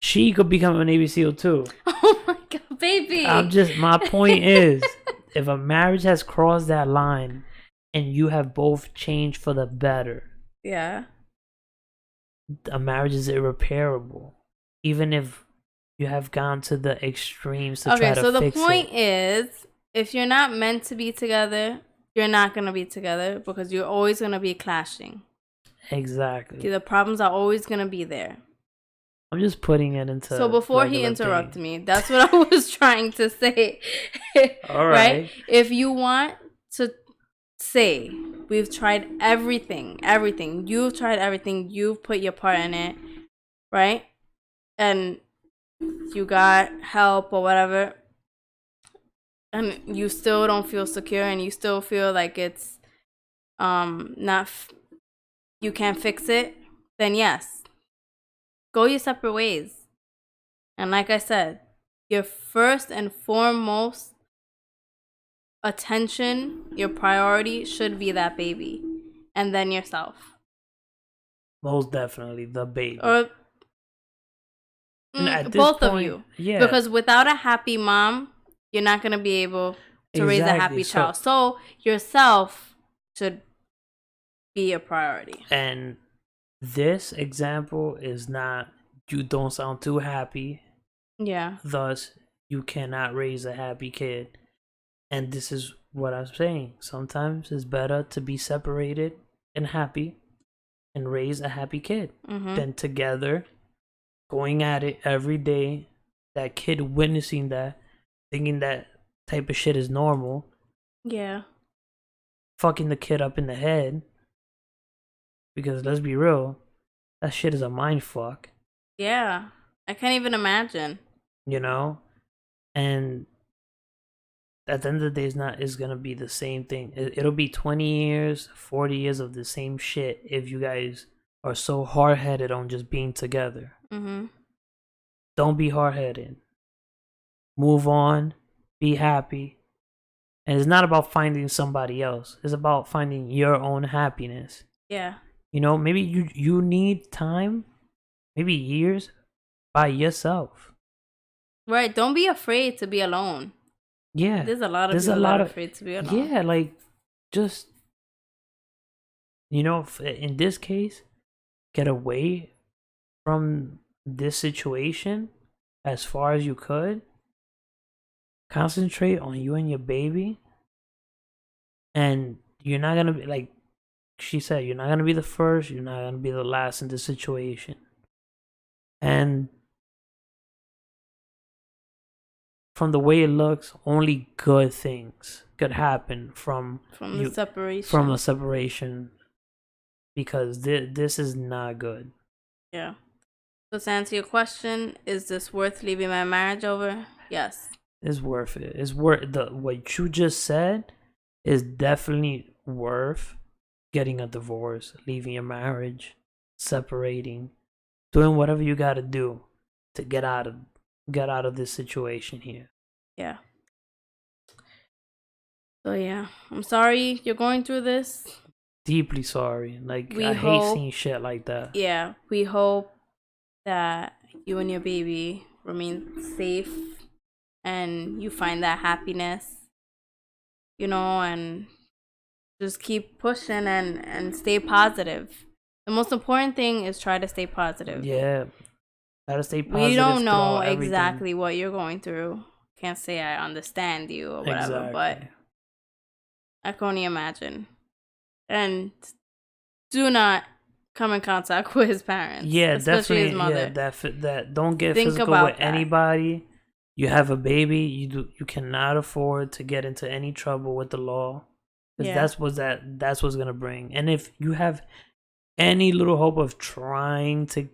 she could become a Navy SEAL too. Oh my god, baby! My point is, if a marriage has crossed that line, and you have both changed for the better, yeah, a marriage is irreparable, even if you have gone to the extremes to try to fix it. Okay, so the point is, if you're not meant to be together, you're not gonna be together because you're always gonna be clashing. Exactly. The problems are always gonna be there. I'm just putting it into. So before he interrupted me, that's what I was trying to say. All right. If you want to say, we've tried everything. You've tried everything. You've put your part in it, right? And you got help or whatever, and you still don't feel secure, and you still feel like it's you can't fix it, then yes, go your separate ways. And like I said, your first and foremost attention, your priority should be that baby, and then yourself. Most definitely the baby. Or both of you. Yeah. Because without a happy mom, you're not going to be able to raise a happy child. So yourself should be a priority. And this example is not, you don't sound too happy. Yeah. Thus, you cannot raise a happy kid. And this is what I'm saying. Sometimes it's better to be separated and happy and raise a happy kid than together, going at it every day, that kid witnessing that, thinking that type of shit is normal. Yeah. Fucking the kid up in the head. Because let's be real, that shit is a mind fuck. Yeah. I can't even imagine. You know? And at the end of the day, it's gonna be the same thing. It'll be 20 years, 40 years of the same shit if you guys are so hard-headed on just being together. Don't be hard-headed. Move on. Be happy. And it's not about finding somebody else. It's about finding your own happiness. Yeah. You know, maybe you need time, maybe years, by yourself. Right. Don't be afraid to be alone. Yeah. There's a lot of people that are afraid to be alone. Yeah, like, just, you know, in this case, get away from this situation as far as you could. Concentrate on you and your baby. And you're not going to be, like she said, you're not going to be the first, you're not going to be the last in this situation. And from the way it looks, only good things could happen from the separation. From a separation, because this is not good. Yeah. So to answer your question, is this worth leaving my marriage over? Yes. It's worth it. It's worth what you just said is definitely worth getting a divorce, leaving your marriage, separating, doing whatever you got to do to get out of this situation here. Yeah. So yeah, I'm sorry you're going through this. Deeply sorry. Like, I hate seeing shit like that. Yeah, we hope that you and your baby remain safe and you find that happiness, you know, and just keep pushing and stay positive. The most important thing is try to stay positive. Yeah. Try to stay positive. We don't know exactly what you're going through. Can't say I understand you or whatever, but I can only imagine. And do not come in contact with his parents. Yeah, especially definitely. His mother. Yeah, that don't get physical with anybody. You have a baby. You cannot afford to get into any trouble with the law, because that's what's gonna bring. And if you have any little hope of trying to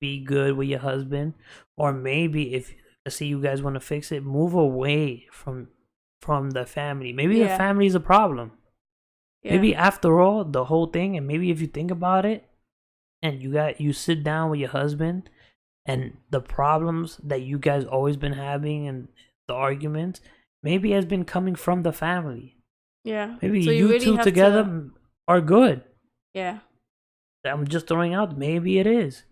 be good with your husband, or maybe if let's say you guys want to fix it, move away from the family. Maybe the family is a problem. Maybe after all, the whole thing, and maybe if you think about it, and you sit down with your husband, and the problems that you guys always been having and the arguments, maybe has been coming from the family. Yeah. Maybe so you really two together are good. Yeah. I'm just throwing out, maybe it is.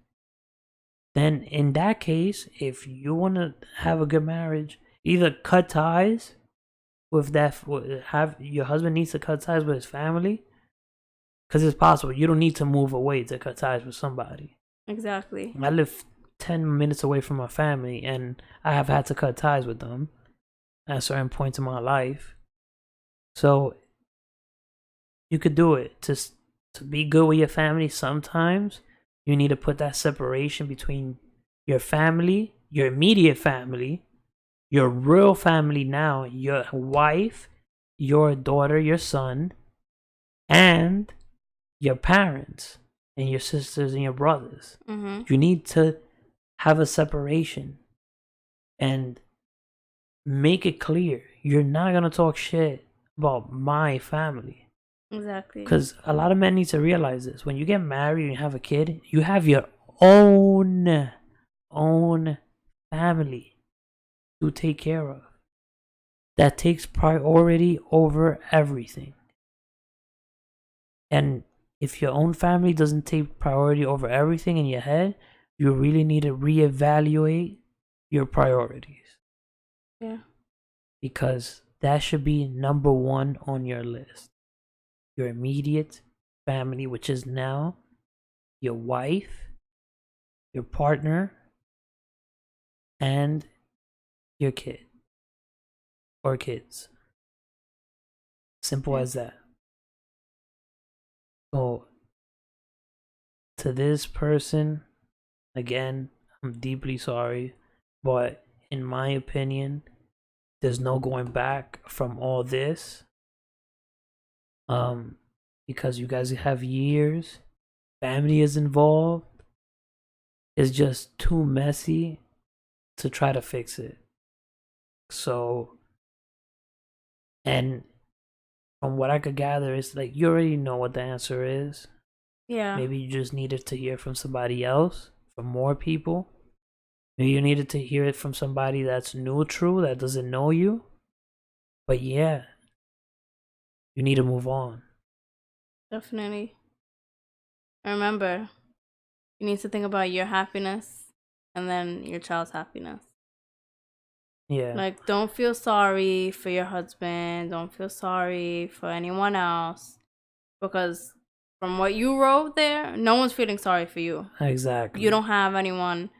Then in that case, if you want to have a good marriage, either cut ties with have your husband needs to cut ties with his family, because it's possible. You don't need to move away to cut ties with somebody. Exactly. I live 10 minutes away from my family, and I have had to cut ties with them at certain points in my life. So you could do it. To be good with your family, sometimes you need to put that separation between your family, your immediate family, your real family now, your wife, your daughter, your son, and your parents and your sisters and your brothers. Mm-hmm. You need to have a separation and make it clear you're not going to talk shit about my family. Exactly. Because a lot of men need to realize this. When you get married and you have a kid, you have your own family to take care of. That takes priority over everything. And if your own family doesn't take priority over everything in your head, you really need to reevaluate your priorities. Yeah. Because that should be number one on your list. Your immediate family, which is now your wife, your partner, and your kid or kids. Simple as that. So, to this person, again, I'm deeply sorry, but in my opinion, there's no going back from all this. Because you guys have years, family is involved. It's just too messy to try to fix it. So, and from what I could gather, it's like you already know what the answer is. Yeah. Maybe you just needed to hear from somebody else, from more people. Maybe you needed to hear it from somebody that's neutral, that doesn't know you. But yeah, you need to move on. Definitely. Remember, you need to think about your happiness and then your child's happiness. Yeah. Like, don't feel sorry for your husband. Don't feel sorry for anyone else. Because from what you wrote there, no one's feeling sorry for you. Exactly. You don't have anyone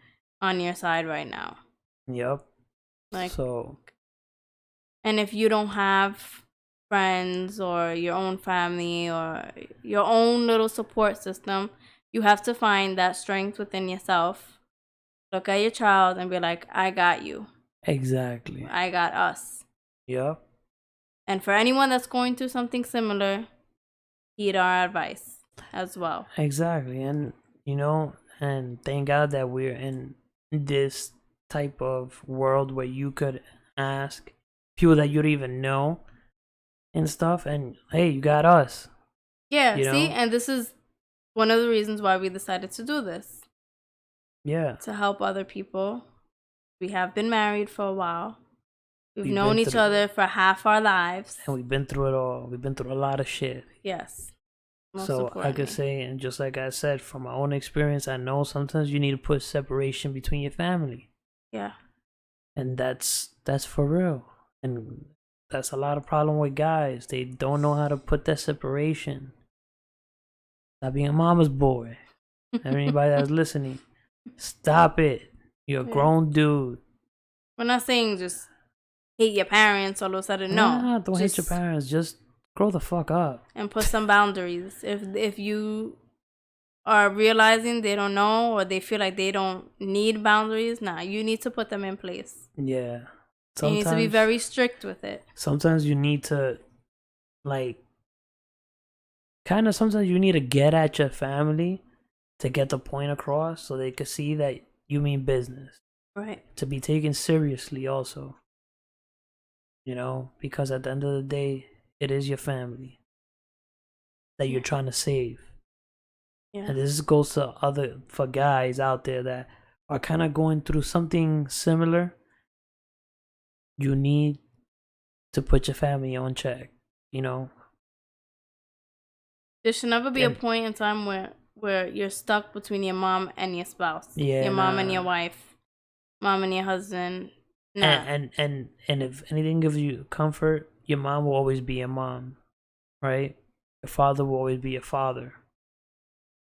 on your side right now. Yep. Like, so. And if you don't have friends or your own family or your own little support system, you have to find that strength within yourself. Look at your child and be like, I got you. Exactly. I got us. Yep. And for anyone that's going through something similar, heed our advice as well. Exactly. And, and thank God that we're in this type of world where you could ask people that you don't even know and stuff. And, hey, you got us. Yeah, see? And this is one of the reasons why we decided to do this. Yeah. To help other people. We have been married for a while. We've known each other for half our lives. And we've been through it all. We've been through a lot of shit. Yes. So I could say, and just like I said, from my own experience, I know sometimes you need to put separation between your family. Yeah. And that's for real. And that's a lot of problem with guys. They don't know how to put that separation. Stop being a mama's boy. Everybody that's listening, stop it. You're a grown dude. We're not saying just hate your parents all of a sudden. No, don't hate your parents. Just grow the fuck up and put some boundaries. If you are realizing they don't know or they feel like they don't need boundaries, you need to put them in place. Yeah. You need to be very strict with it. Sometimes you need to, sometimes you need to get at your family to get the point across so they can see that you mean business. Right. To be taken seriously also. You know, because at the end of the day, it is your family that you're trying to save. Yeah. And this goes to for guys out there that are kind of going through something similar. You need to put your family on check, you know. There should never be a And point in time where you're stuck between your mom and your spouse. yeah, Your mom and your nah. wife. Mom and your husband. Nah. And if anything gives you comfort, your mom will always be your mom, right? Your father will always be your father.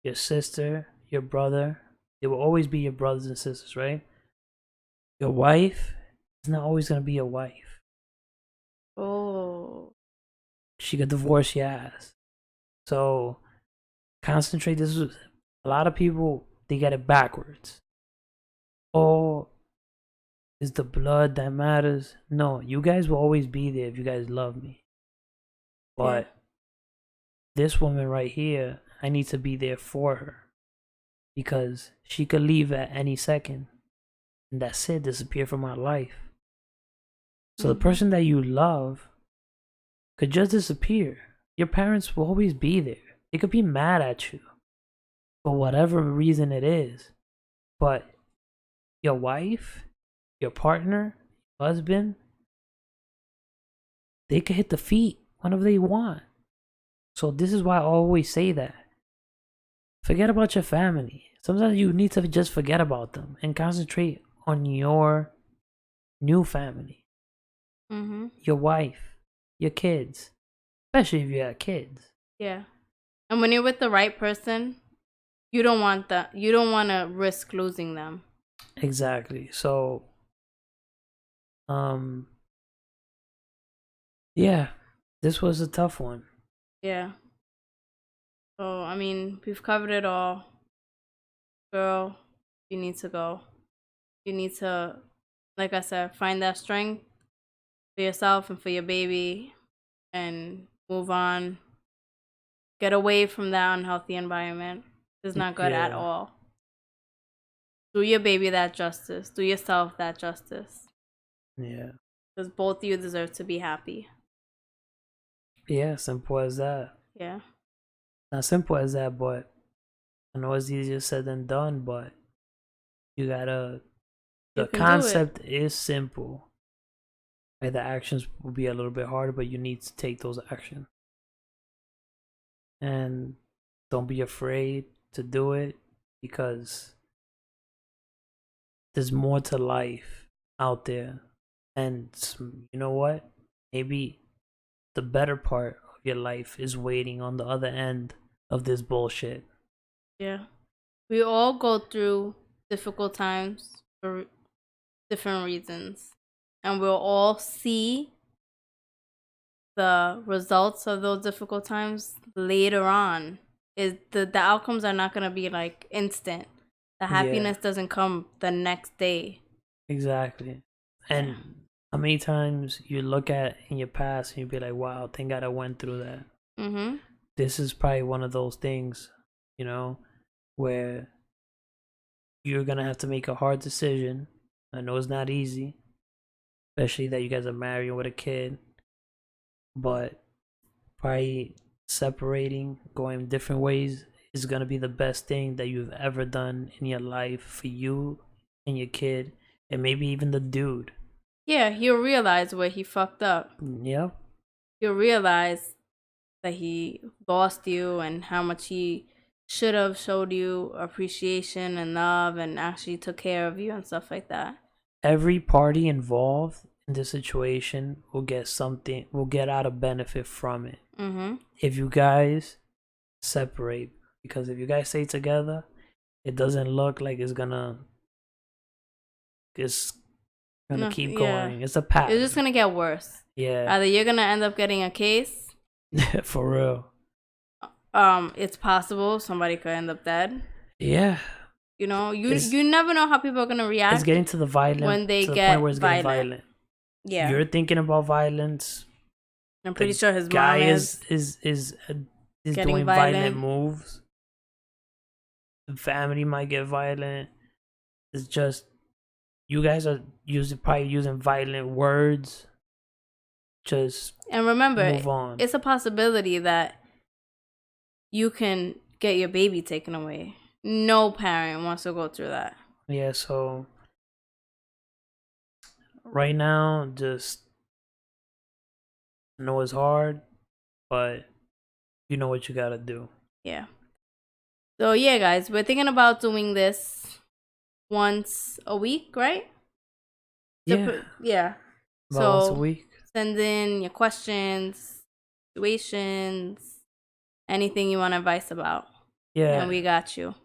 Your sister, your brother, they will always be your brothers and sisters, right? Your wife is not always gonna be your wife. Oh. She could divorce your ass. So concentrate. This is a lot of people, they get it backwards. Oh, is the blood that matters? No, you guys will always be there if you guys love me. But this woman right here, I need to be there for her because she could leave at any second, and that's it, disappear from my life. So the person that you love could just disappear. Your parents will always be there. They could be mad at you for whatever reason it is, but your wife, your partner, your husband, they could hit the feet whenever they want. So this is why I always say that. Forget about your family. Sometimes you need to just forget about them and concentrate on your new family. Mm-hmm. Your wife, your kids, especially if you have kids. Yeah. And when you're with the right person, you don't want to risk losing them. Exactly. So yeah, this was a tough one. Yeah. So, I mean, we've covered it all. Girl, you need to go. You need to, like I said, find that strength for yourself and for your baby and move on. Get away from that unhealthy environment. It's not good at all. Do your baby that justice. Do yourself that justice. Yeah. Because both of you deserve to be happy. Yeah, simple as that. Yeah. Not simple as that, but I know it's easier said than done, but you gotta, the concept is simple. Right? The actions will be a little bit harder, but you need to take those actions. And don't be afraid to do it because there's more to life out there. And you know what? Maybe the better part of your life is waiting on the other end of this bullshit. Yeah. We all go through difficult times for different reasons. And we'll all see the results of those difficult times later on. Is the outcomes are not gonna be like instant. The happiness doesn't come the next day. Exactly. And how many times you look at in your past and you be like, wow, thank God I went through that. Mm-hmm. This is probably one of those things, you know, where you're gonna have to make a hard decision. I know it's not easy, especially that you guys are married with a kid, but probably separating, going different ways is gonna be the best thing that you've ever done in your life for you and your kid, and maybe even the dude. Yeah, he'll realize where he fucked up. Yep. He'll realize that he lost you and how much he should have showed you appreciation and love and actually took care of you and stuff like that. Every party involved in the situation will get out a benefit from it. Mm-hmm. If you guys separate, because if you guys stay together, it doesn't look like it's gonna keep going. It's a pattern. It's just gonna get worse. Yeah. Either you're gonna end up getting a case. For real. It's possible somebody could end up dead. Yeah. You know, you never know how people are gonna react. It's getting to the violent when they to get the point where it's violent. getting violent. Yeah. You're thinking about violence. I'm pretty sure his guy mom is doing violent moves. The family might get violent. It's just you guys are probably using violent words, just and remember, move on. It's a possibility that you can get your baby taken away. No parent wants to go through that. Yeah, so right now, just know it's hard, but you know what you gotta do. Yeah. So yeah, guys, we're thinking about doing this once a week, right? Yeah. Yeah. About once a week. Send in your questions, situations, anything you want advice about. Yeah. And we got you.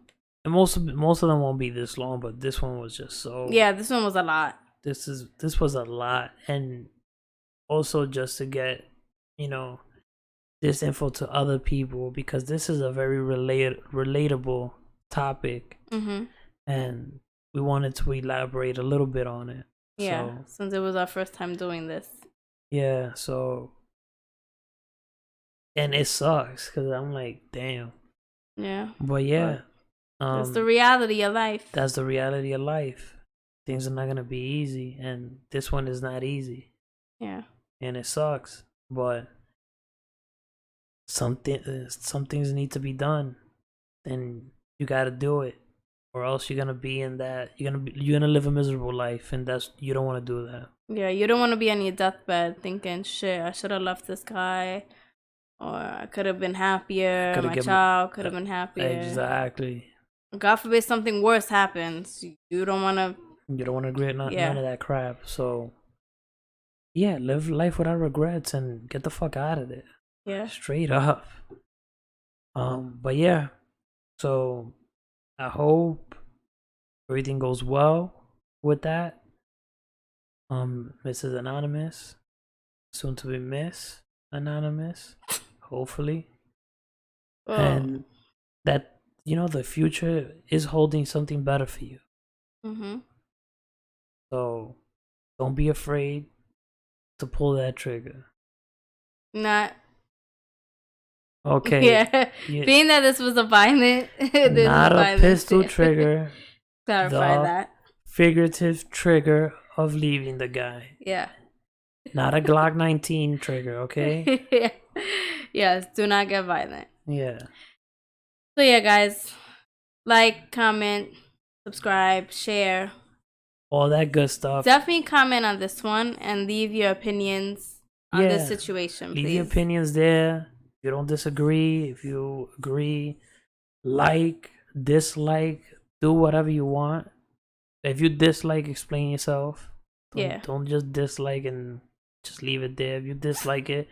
And most of them won't be this long, but this one was just so. Yeah, this one was a lot. This was a lot, and also just to get, this info to other people, because this is a very relatable topic, and we wanted to elaborate a little bit on it. Yeah, since it was our first time doing this. Yeah, so, and it sucks because I'm like, damn. Yeah. But yeah, that's the reality of life. That's the reality of life. Things are not gonna be easy, and this one is not easy. Yeah. And it sucks, but some things need to be done, and you gotta do it, or else you're gonna be in that you're gonna live a miserable life, and you don't want to do that. Yeah, you don't want to be on your deathbed thinking, shit, I should have left this guy, or I could have been happier, my child could have been happier. Exactly. God forbid something worse happens. You don't want to regret none of that crap. So yeah, live life without regrets and get the fuck out of it. Yeah. Straight up. But yeah, so I hope everything goes well with that. Mrs. Anonymous, soon to be Miss Anonymous, hopefully. And that, the future is holding something better for you. So don't be afraid to pull that trigger. Not. Okay. Yeah. Being that this was a violent. Not a pistol trigger. Clarify that. Figurative trigger of leaving the guy. Yeah. Not a Glock 19 trigger, okay? Yeah. Yes, do not get violent. Yeah. So yeah, guys. Like, comment, subscribe, share. All that good stuff. Definitely comment on this one and leave your opinions on this situation, please. Leave your opinions there. If you don't disagree, if you agree, like, dislike, do whatever you want. If you dislike, explain yourself. Don't just dislike and just leave it there. If you dislike it,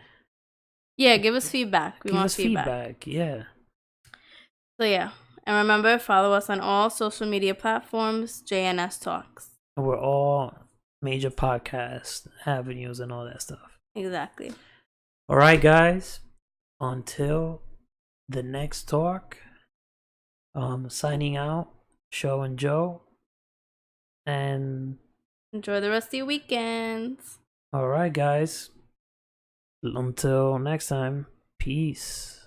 yeah, give us feedback. We want feedback. Yeah. So yeah, and remember, follow us on all social media platforms. JNS Talks. We're all major podcast avenues and all that stuff. Exactly. All right, guys. Until the next talk. Signing out. Show and Joe. And enjoy the rest of your weekends. All right, guys. Until next time, peace.